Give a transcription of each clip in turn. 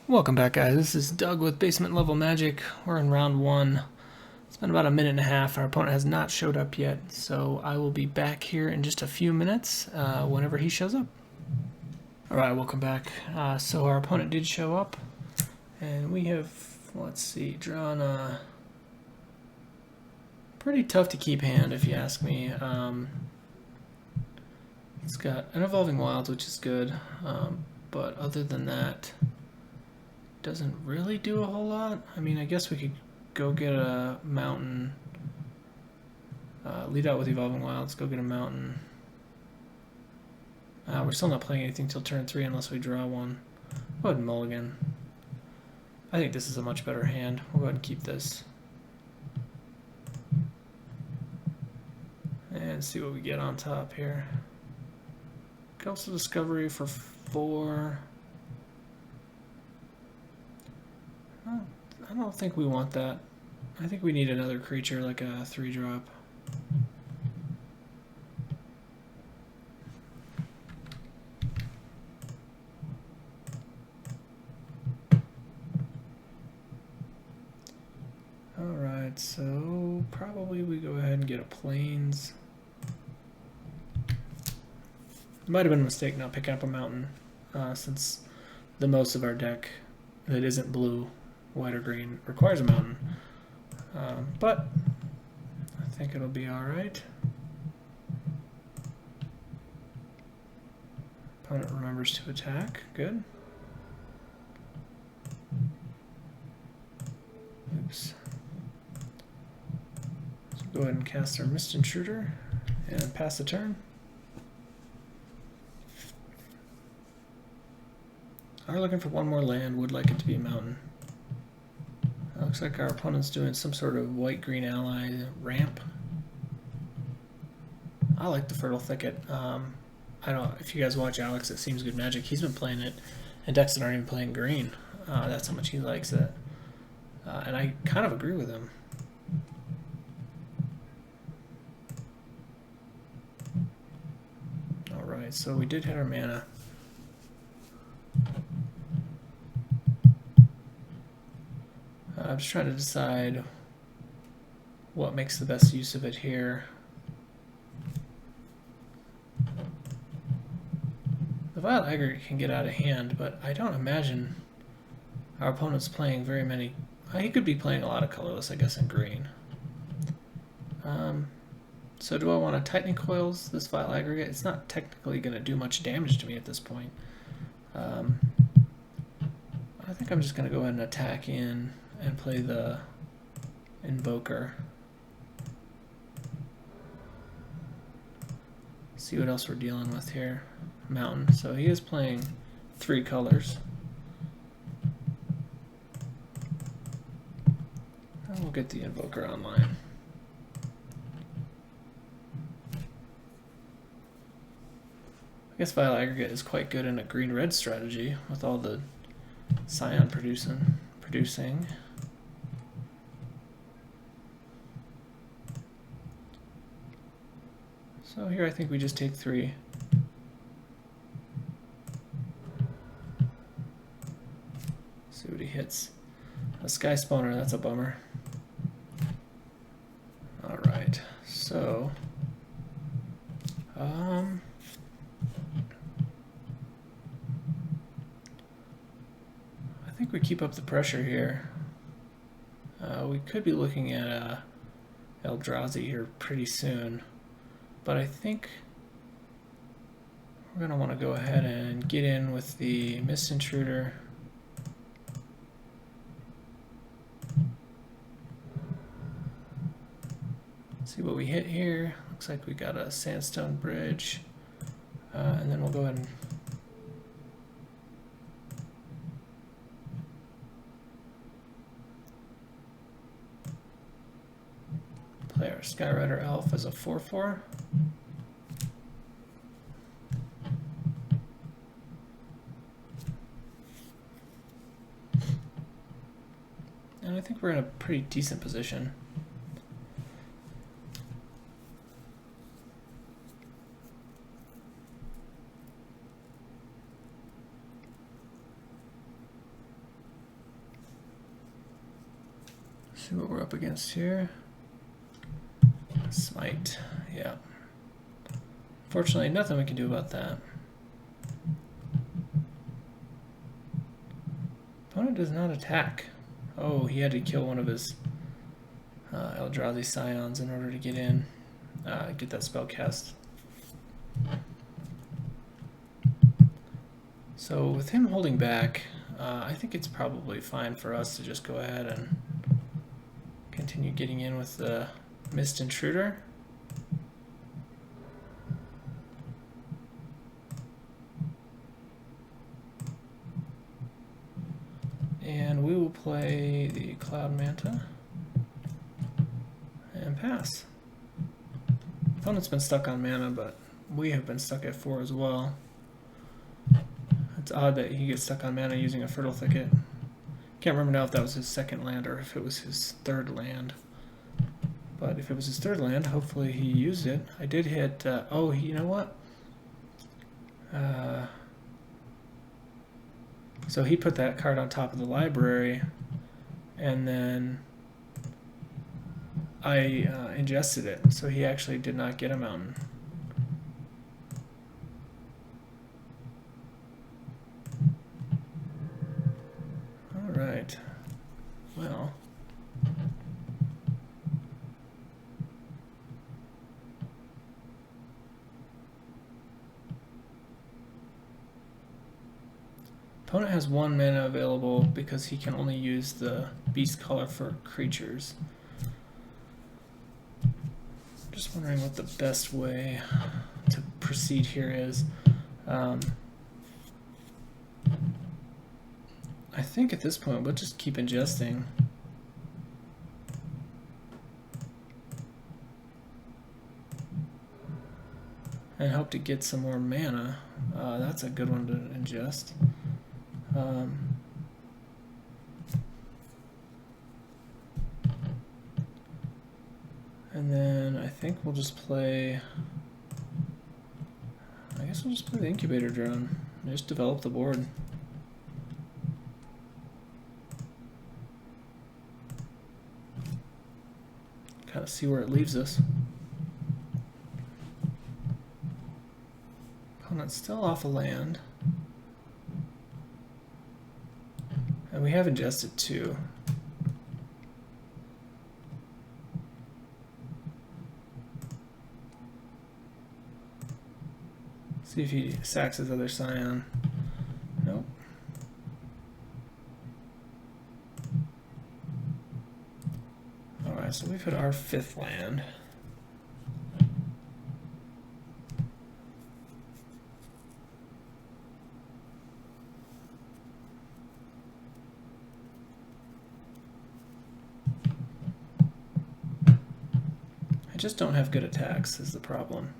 Welcome back, guys. This is Doug with Basement Level Magic. We're in round one. It's been about a minute and a half. Our opponent has not showed up yet, so I will be back here in just a few minutes whenever he shows up. Alright, welcome back. So our opponent did show up, and we have, let's see, drawn a pretty tough to keep hand, if you ask me. It's got an Evolving Wilds, which is good, but other than that, doesn't really do a whole lot. I mean, I guess we could go get a mountain. Lead out with Evolving Wilds, go get a mountain. We're still not playing anything till turn 3 unless we draw one. Go ahead and mulligan. I think this is a much better hand. We'll go ahead and keep this. And see what we get on top here. Coastal Discovery for 4. I don't think we want that. I think we need another creature like a 3-drop. Alright, so probably we go ahead and get a Plains. It might have been a mistake not picking up a mountain, since the most of our deck that isn't blue, white, or green requires a mountain. But I think it'll be alright. Opponent remembers to attack. Good. Oops. So go ahead and cast our Mist Intruder and pass the turn. Are looking for one more land, would like it to be a mountain. Looks like our opponent's doing some sort of white-green ally ramp. I like the Fertile Thicket. I don't know if you guys watch Alex at Seems Good Magic, he's been playing it, and decks that aren't even playing green. That's how much he likes it. And I kind of agree with him. Alright, so we did hit our mana. I'm just trying to decide what makes the best use of it here. The Vile Aggregate can get out of hand, but I don't imagine our opponent's playing very many. He could be playing a lot of colorless, I guess, in green. So do I want to Tightening Coils this Vile Aggregate? It's not technically going to do much damage to me at this point. I think I'm just going to go ahead and attack in and play the Invoker. See what else we're dealing with here. Mountain. So he is playing 3 colors. And we'll get the Invoker online. I guess Vile Aggregate is quite good in a green-red strategy with all the Scion producing. So here I think we just take 3. See what he hits. A Sky Spawner, that's a bummer. Alright, so I think we keep up the pressure here. We could be looking at Eldrazi here pretty soon, but I think we're going to want to go ahead and get in with the Mist Intruder. See what we hit here. Looks like we got a Sandstone Bridge, and then we'll go ahead and play our Skyrider Elf as a 4/4. And I think we're in a pretty decent position. see what we're up against here. Smite, yeah. Fortunately, nothing we can do about that. Opponent does not attack. Oh, he had to kill one of his Eldrazi Scions in order to get in, get that spell cast. So with him holding back, I think it's probably fine for us to just go ahead and continue getting in with the Mist Intruder. And we will play the Cloud Manta and pass. Opponent's been stuck on mana, but we have been stuck at 4 as well. It's odd that he gets stuck on mana using a Fertile Thicket. Can't remember now if that was his second land or if it was his third land. But if it was his third land, hopefully he used it. I did hit, oh, you know what? So he put that card on top of the library, and then I ingested it. So he actually did not get a mountain. Alright. Well. Opponent has 1 mana available because he can only use the beast color for creatures. Just wondering what the best way to proceed here is. I think at this point we'll just keep ingesting. And hope to get some more mana. That's a good one to ingest. And then I think we'll just play, I guess we'll just play the Incubator Drone and just develop the board. Kind of see where it leaves us. Opponent's still off a land. And we have ingested 2. See if he sacks his other Scion. Nope. Alright, so we've hit our 5th land. I just don't have good attacks is the problem.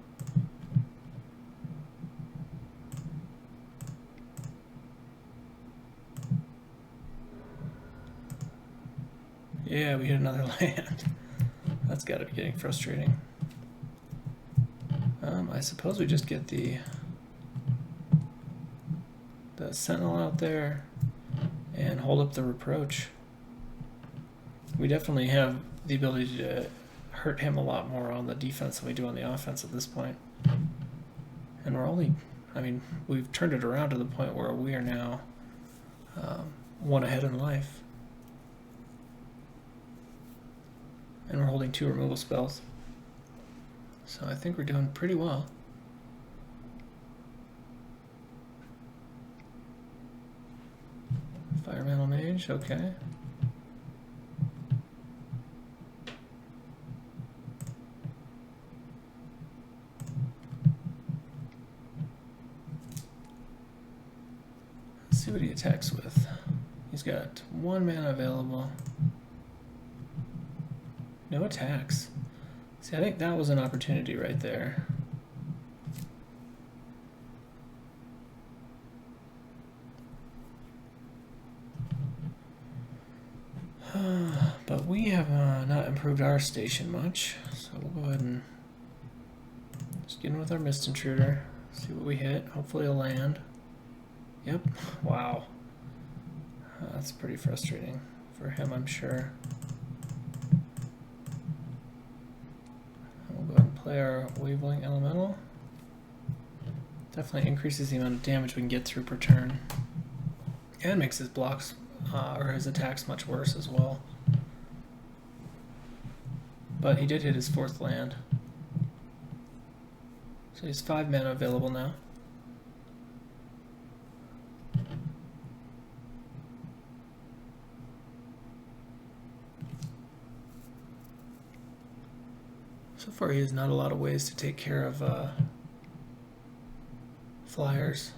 Yeah, we hit another land. That's got to be getting frustrating. I suppose we just get the Sentinel out there and hold up the Reproach. We definitely have the ability to hurt him a lot more on the defense than we do on the offense at this point. And we're only, I mean, we've turned it around to the point where we are now 1 ahead in life. And we're holding 2 removal spells. So I think we're doing pretty well. Firemantle Mage, okay. Let's see what he attacks with. He's got 1 mana available. No attacks. See, I think that was an opportunity right there. But we have not improved our station much, so we'll go ahead and just get in with our Mist Intruder, see what we hit. Hopefully a land. Yep. Wow. That's pretty frustrating for him, I'm sure. play our Wavelength Elemental. Definitely increases the amount of damage we can get through per turn. And makes his blocks, or his attacks much worse as well. But he did hit his 4th land. So he's 5 mana available now. So far he has not a lot of ways to take care of flyers.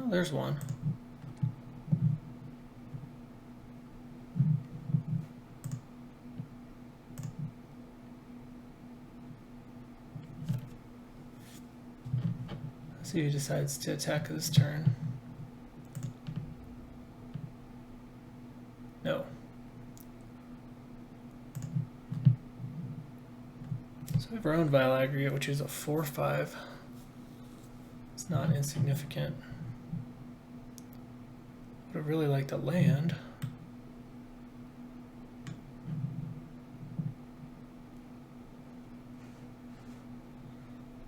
Oh, there's one. Let's see who decides to attack this turn. No. So we have our own Vile Aggregate, which is a 4/5. It's not insignificant. But I really like the land.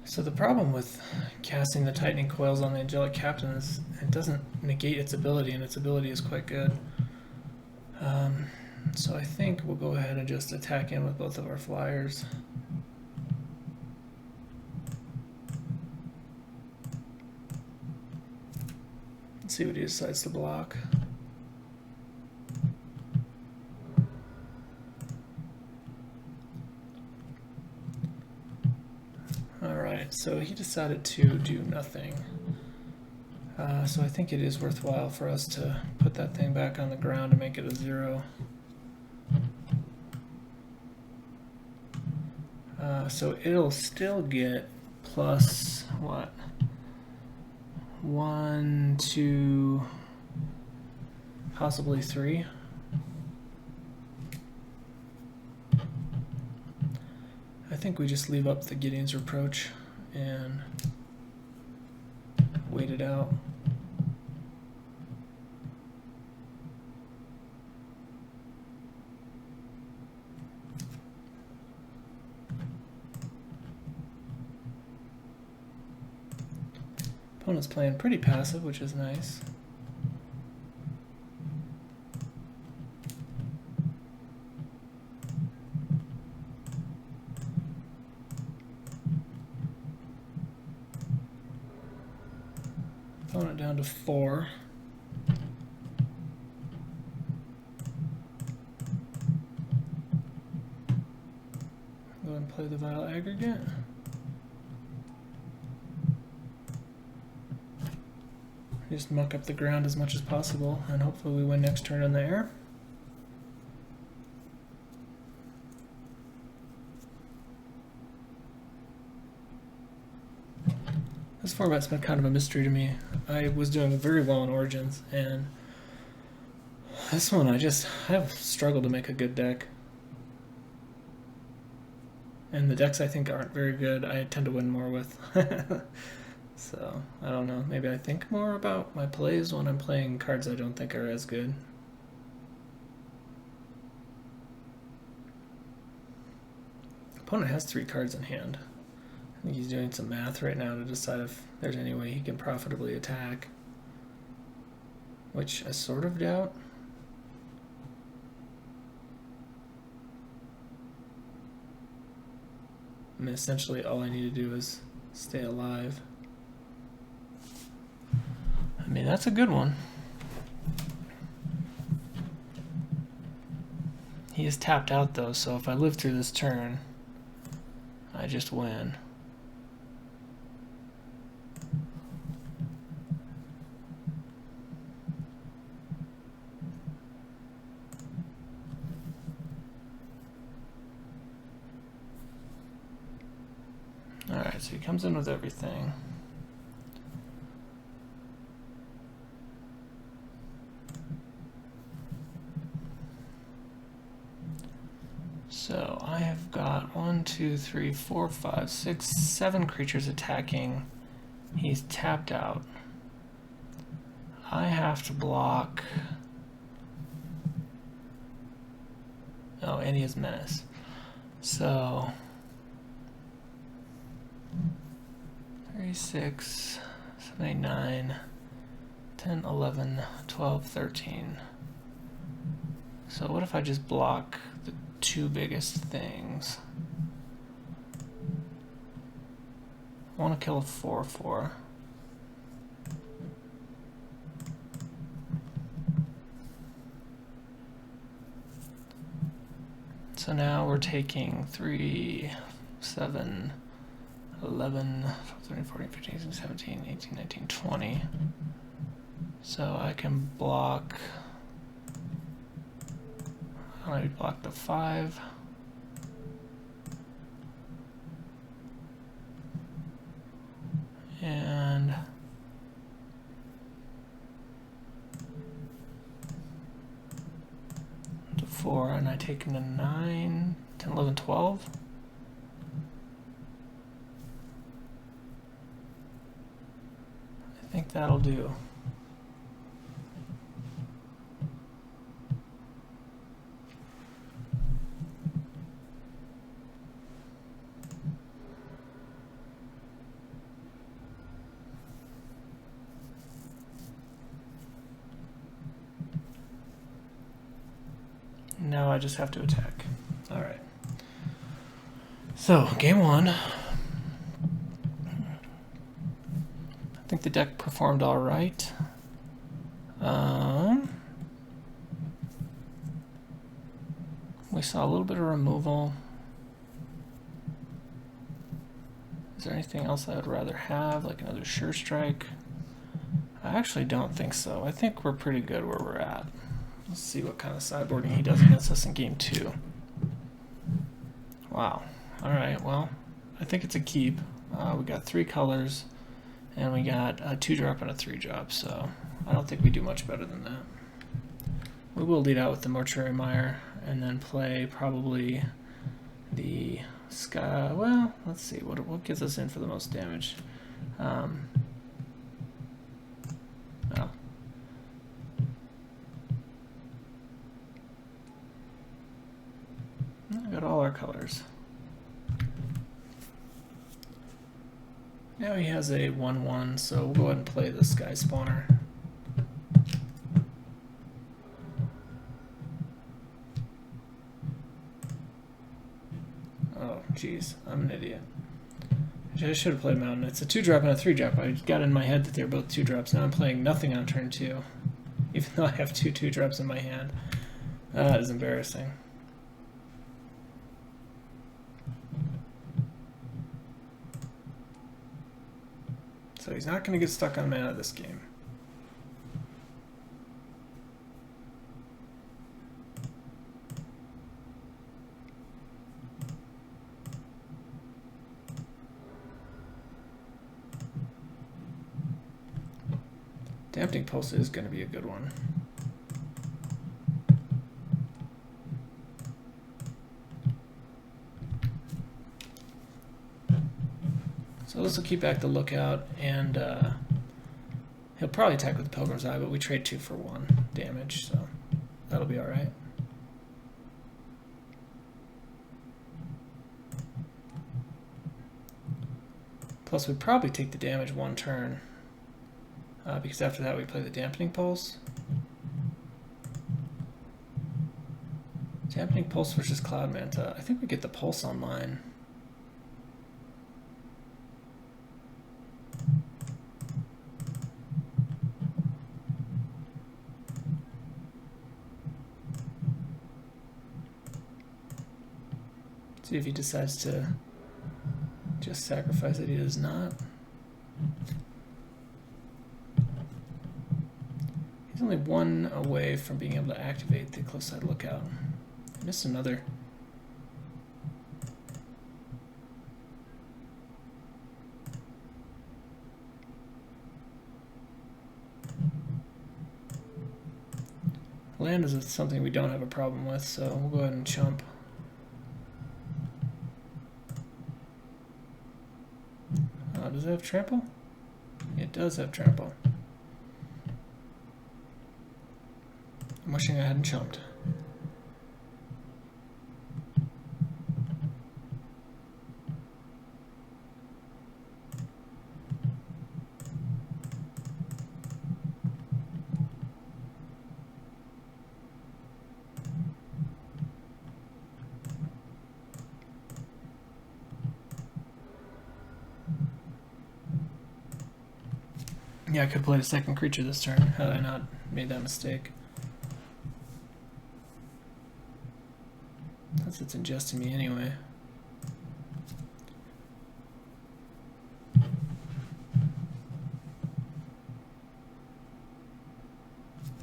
So the problem with casting the Tightening Coils on the Angelic Captain is it doesn't negate its ability, and its ability is quite good. So I think we'll go ahead and just attack in with both of our flyers. Let's see what he decides to block. Alright, so he decided to do nothing. So I think it is worthwhile for us to put that thing back on the ground and make it a 0. So it'll still get plus what? 1, 2, possibly 3. I think we just leave up the Gideon's Reproach and wait it out. Opponent's playing pretty passive, which is nice. Opponent down to 4. Go ahead and play the Vile Aggregate. Just muck up the ground as much as possible, and hopefully we win next turn in the air. This format's been kind of a mystery to me. I was doing very well in Origins, and this one I have struggled to make a good deck. And the decks I think aren't very good, I tend to win more with. So, I don't know, maybe I think more about my plays when I'm playing cards I don't think are as good. Opponent has 3 cards in hand. I think he's doing some math right now to decide if there's any way he can profitably attack. Which I sort of doubt. I mean, essentially all I need to do is stay alive. I mean, that's a good one. He is tapped out though, so if I live through this turn, I just win. Alright, so he comes in with everything. So I have got 1, 2, 3, 4, 5, 6, 7 creatures attacking. He's tapped out. I have to block. Oh, and he has Menace. So 3, 6, 7, 8, 9, 10, 11, 12, 13. So what if I just block the two biggest things? I want to kill a 4/4. So now we're taking 3, 7, 11, 12, 13, 14, 15, 16, 17, 18, 19, 20. So I can block, I block the 5. And the 4, and I take the 9, 10, 11, 12. I think that'll do. Now I just have to attack. All right. So, game 1. I think the deck performed all right. We saw a little bit of removal. Is there anything else I would rather have, like another Sure Strike? I actually don't think so. I think we're pretty good where we're at. Let's see what kind of sideboarding he does against us in game 2. Wow. Alright, well, I think it's a keep. We got 3 colors, and we got a 2-drop and a 3-drop, so I don't think we do much better than that. We will lead out with the Mortuary Mire, and then play probably the Sky. Well, let's see, what gets us in for the most damage? Oh. I got all our colors. Now he has a 1/1, so we'll go ahead and play the Sky Spawner. Oh, jeez, I'm an idiot. I should have played Mountain. It's a 2-drop and a 3-drop. I got in my head that they're both 2-drops. Now I'm playing nothing on turn 2, even though I have 2 2-drops in my hand. That is embarrassing. So he's not going to get stuck on mana this game. Dampening Pulse is going to be a good one. So this will keep back the Lookout, and he'll probably attack with the Pilgrim's Eye, but we trade 2 for 1 damage, so that'll be alright. Plus we'd probably take the damage 1 turn, because after that we play the Dampening Pulse. Dampening Pulse versus Cloud Manta. I think we get the Pulse online. See if he decides to just sacrifice it. He does not. He's only 1 away from being able to activate the Close Side Lookout. I missed another. Land is something we don't have a problem with, so we'll go ahead and chump. Does it have trample? It does have trample. I'm wishing I hadn't chumped. Yeah, I could have played a second creature this turn had I not made that mistake. Since it's ingesting me anyway.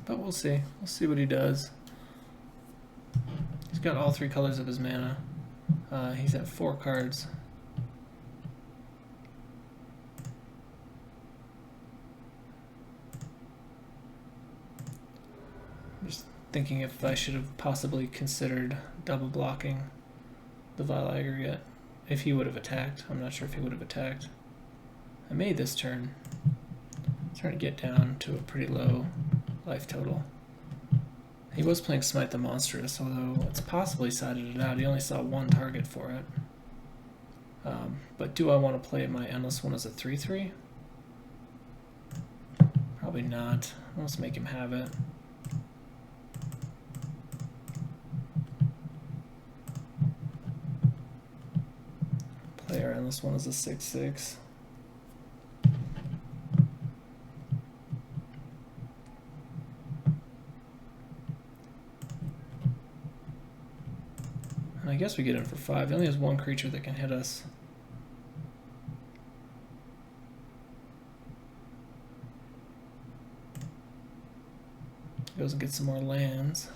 But we'll see. We'll see what he does. He's got all 3 colors of his mana. He's at 4 cards. I'm just thinking if I should have possibly considered double blocking the Vile Aggregate if he would have attacked. I'm not sure if he would have attacked. I made this turn. I'm trying to get down to a pretty low life total. He was playing Smite the Monstrous, although it's possibly sided it out. He only saw 1 target for it. But do I want to play my Endless one as a 3/3? Probably not. Let's make him have it. Play our Endless one as a 6/6. I guess we get in for 5. He only has 1 creature that can hit us. Goes and gets some more lands.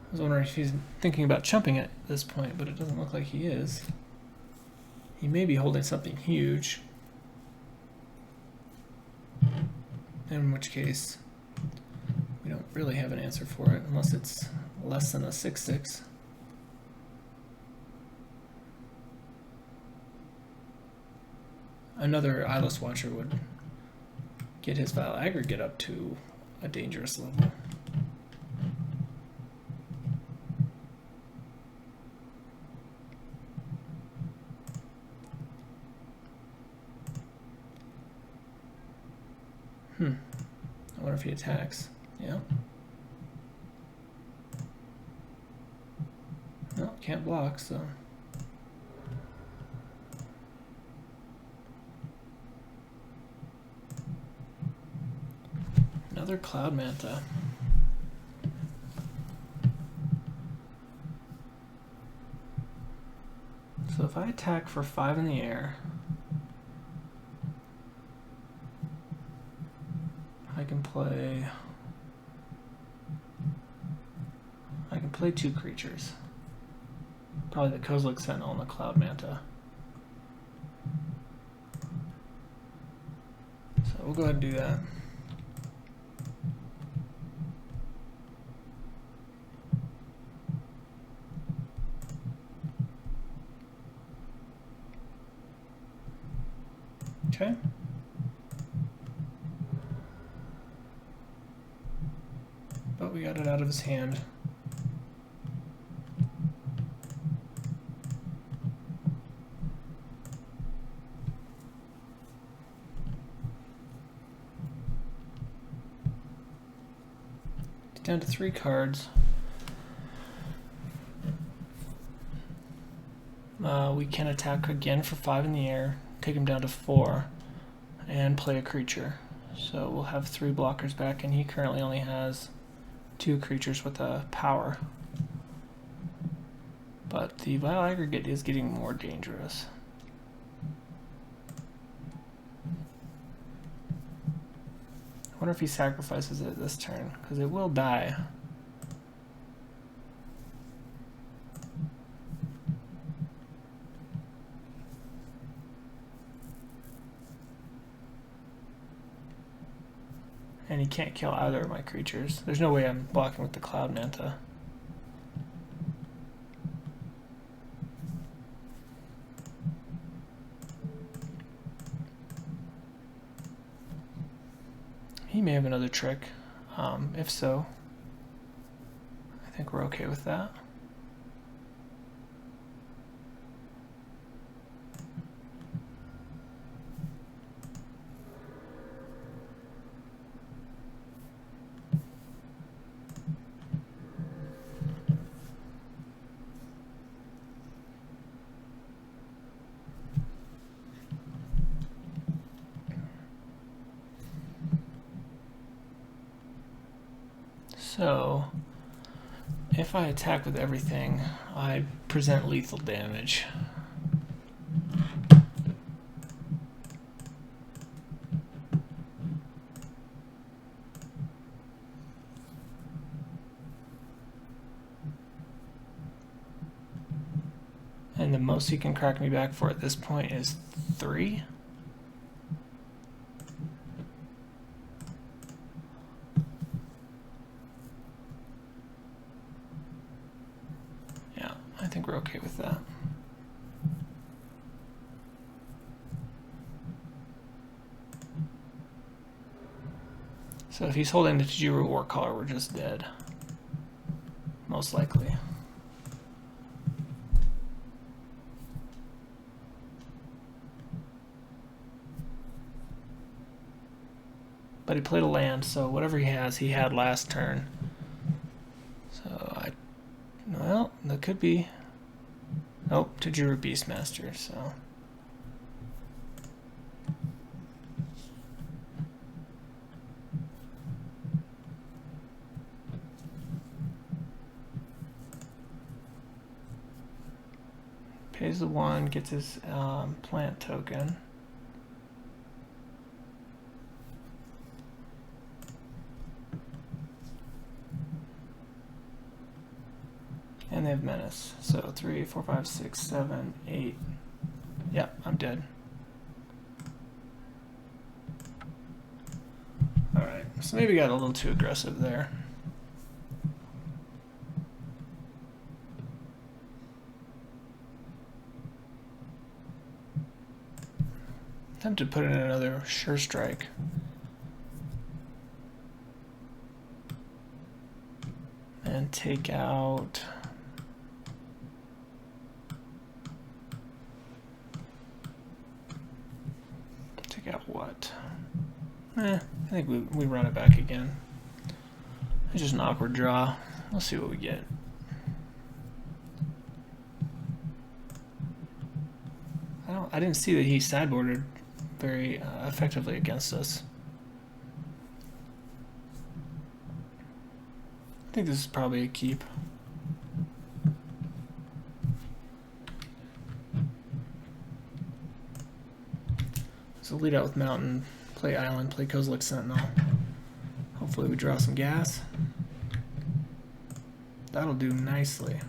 I was wondering if he's thinking about chumping at this point, but it doesn't look like he is. He may be holding something huge. In which case, we don't really have an answer for it, unless it's less than a 6/6. Another Eyeless Watcher would get his Vile Aggregate up to a dangerous level. I wonder if he attacks. Yeah. No, can't block, so. Another Cloud Manta. So if I attack for 5 in the air, I can play 2 creatures. Probably the Kozilek Sentinel and the Cloud Manta. So we'll go ahead and do that. Okay. But we got it out of his hand. Down to 3 cards. We can attack again for 5 in the air, take him down to 4, and play a creature. So we'll have 3 blockers back, and he currently only has 2 creatures with a power. But the Vile Aggregate is getting more dangerous. I wonder if he sacrifices it this turn, because it will die. And he can't kill either of my creatures. There's no way I'm blocking with the Cloud Manta. He may have another trick. If so, I think we're okay with that. So, if I attack with everything, I present lethal damage. And the most he can crack me back for at this point is 3. Yeah, I think we're okay with that. So if he's holding the Tajiri War Collar, we're just dead. Most likely. But he played a land, so whatever he has, he had last turn. So well, that could be. Nope, Tajiri Beastmaster, so. Pays the 1, gets his plant token. And they have menace. So 3, 4, 5, 6, 7, 8. Yeah, I'm dead. Alright, so maybe got a little too aggressive there. Tempted to put in another Sure Strike. And take out... Take out what? I think we run it back again. It's just an awkward draw. We'll see what we get. I didn't see that he sideboarded very effectively against us. I think this is probably a keep. So lead out with Mountain, play Island, play Kozilek Sentinel. Hopefully we draw some gas. That'll do nicely.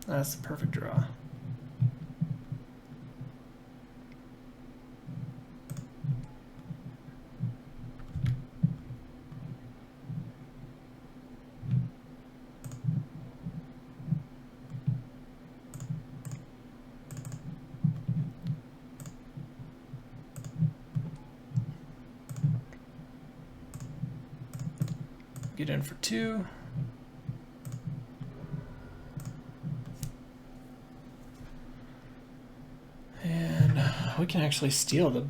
That's the perfect draw. Get in for 2. And we can actually steal the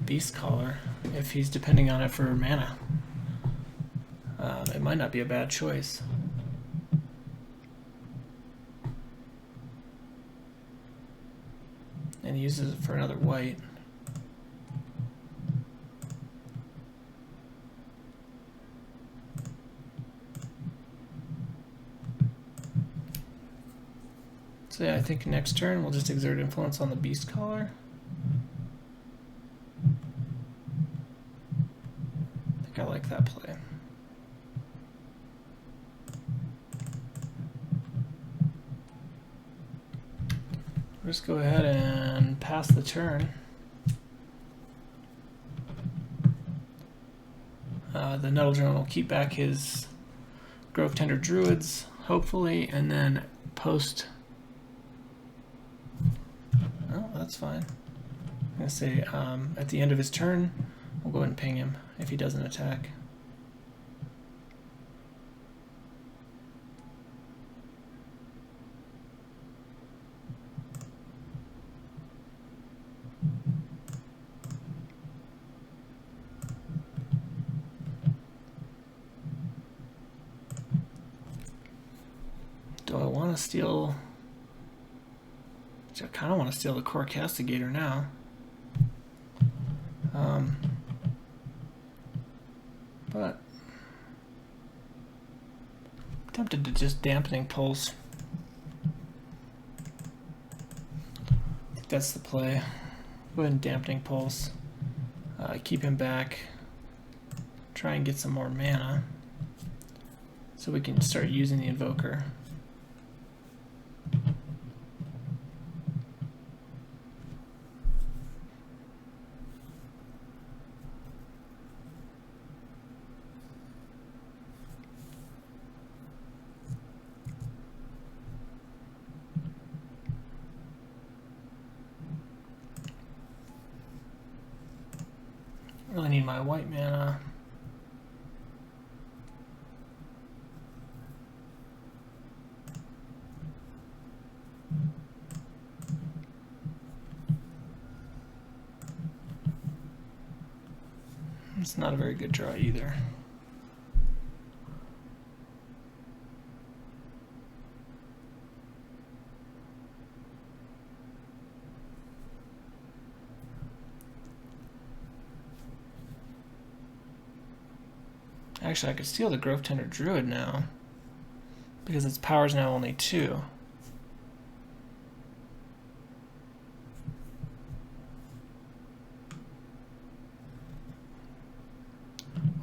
Beast Collar if he's depending on it for mana. It might not be a bad choice. And he uses it for another white. So yeah, I think next turn we'll just exert influence on the Beast Collar. I think I like that play. We'll just go ahead and pass the turn. The Nettledrone will keep back his Grove Tender Druids, hopefully, and then post. Oh, that's fine. I'm going to say at the end of his turn, we'll go ahead and ping him if he doesn't attack. Do I want to steal... I kind of want to steal the Core Castigator now. Tempted to just dampening pulse. That's the play. Go ahead and dampening pulse. Keep him back. Try and get some more mana so we can start using the invoker. Really need my white mana. It's not a very good draw either. Actually, I could steal the Grove Tender Druid now, because its power is now only 2.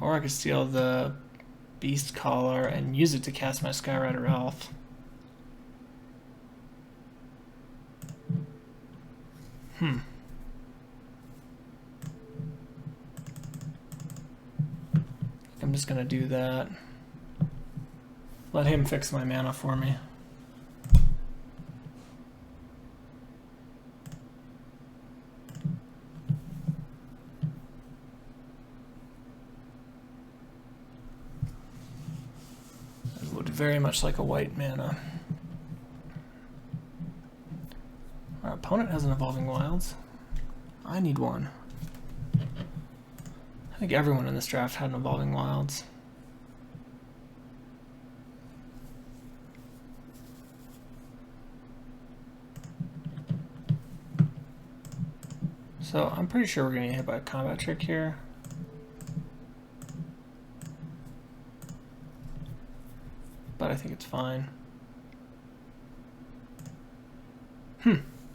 Or I could steal the Beast Caller and use it to cast my Skyrider Elf. I'm just gonna do that. Let him fix my mana for me. It would very much like a white mana. Our opponent has an Evolving Wilds. I need one. I think everyone in this draft had an Evolving Wilds. So I'm pretty sure we're going to get hit by a combat trick here. But I think it's fine.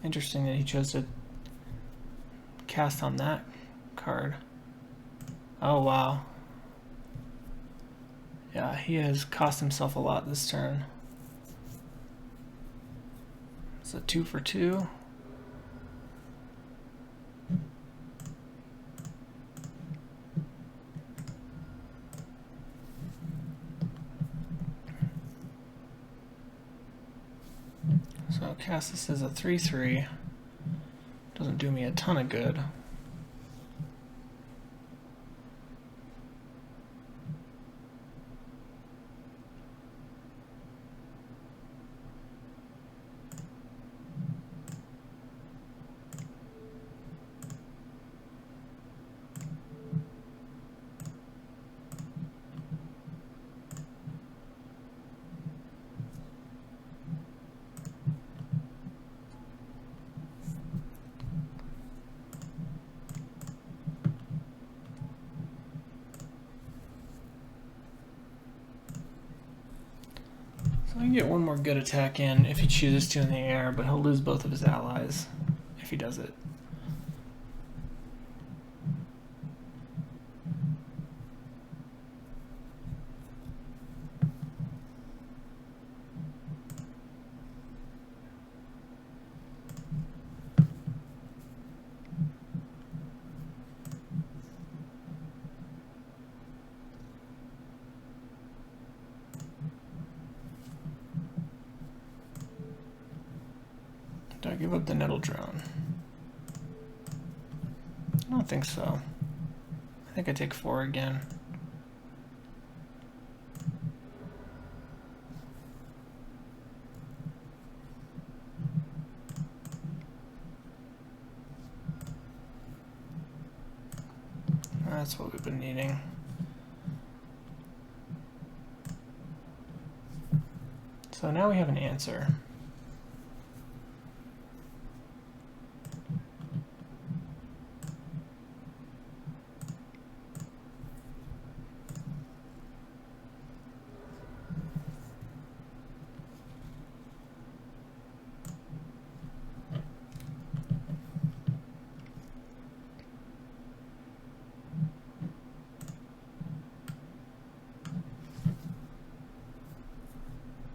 Interesting that he chose to cast on that card. Oh wow. Yeah, he has cost himself a lot this turn. It's a 2 for 2. So I'll cast this as a 3/3. Doesn't do me a ton of good. So I can get one more good attack in if he chooses to in the air, but he'll lose both of his allies if he does it. Do I give up the Nettle Drone? I don't think so. I think I take 4 again. That's what we've been needing. So now we have an answer.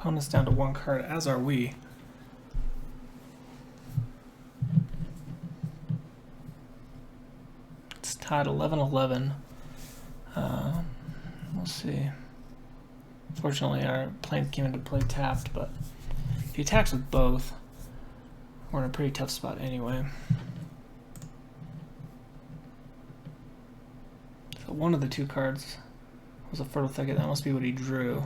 Opponent's down to one card, as are we. It's tied 11-11. We'll see. Fortunately, our planes came into play tapped, but if he attacks with both, we're in a pretty tough spot anyway. So one of the two cards was a Fertile Thicket. That must be what he drew.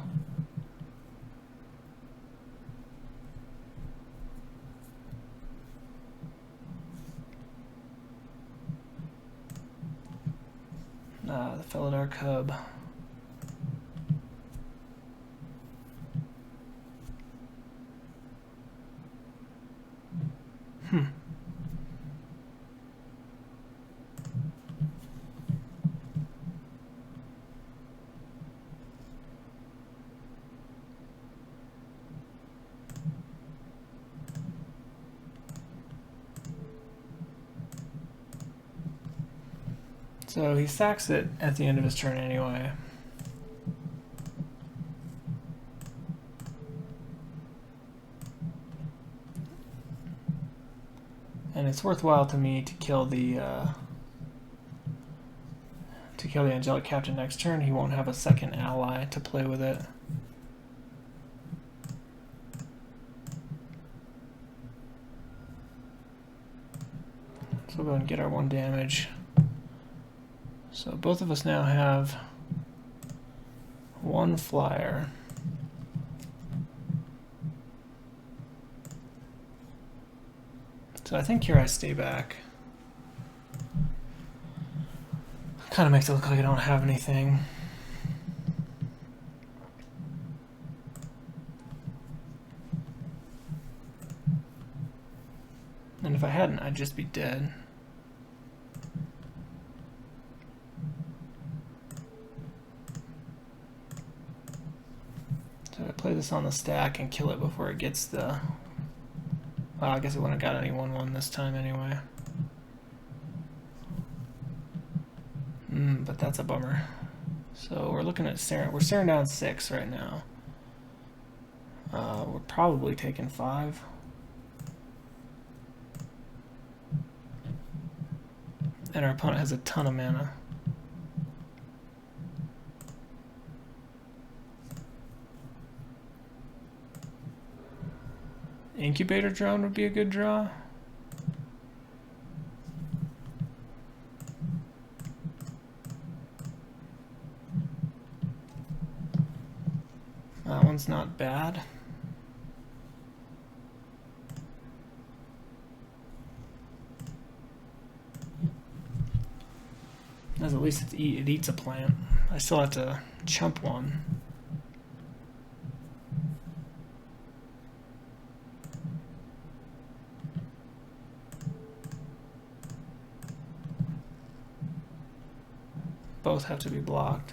The Felidar Cub. So he sacks it at the end of his turn anyway. And it's worthwhile to me to kill the Angelic Captain next turn. He won't have a second ally to play with it. So we'll go ahead and get our 1 damage. So both of us now have 1 flyer. So I think here I stay back. Kind of makes it look like I don't have anything. And if I hadn't, I'd just be dead. So I play this on the stack and kill it before it gets the... Well, I guess it wouldn't have got any 1/1 this time anyway. But that's a bummer. So we're looking at we're staring down 6 right now. We're probably taking 5. And our opponent has a ton of mana. Incubator Drone would be a good draw. That one's not bad. As at least it eats a plant. I still have to chump one. Both have to be blocked.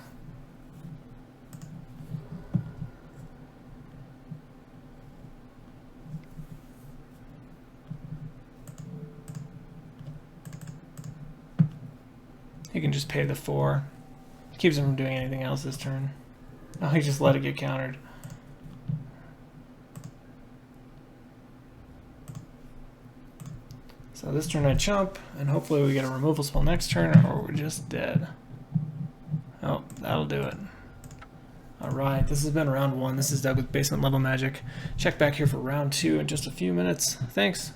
He can just pay the 4. Keeps him from doing anything else this turn. Oh, he just let it get countered. So this turn I chump, and hopefully we get a removal spell next turn, or we're just dead. Oh, that'll do it. Alright, this has been round 1. This is Doug with Basement Level Magic. Check back here for round 2 in just a few minutes. Thanks.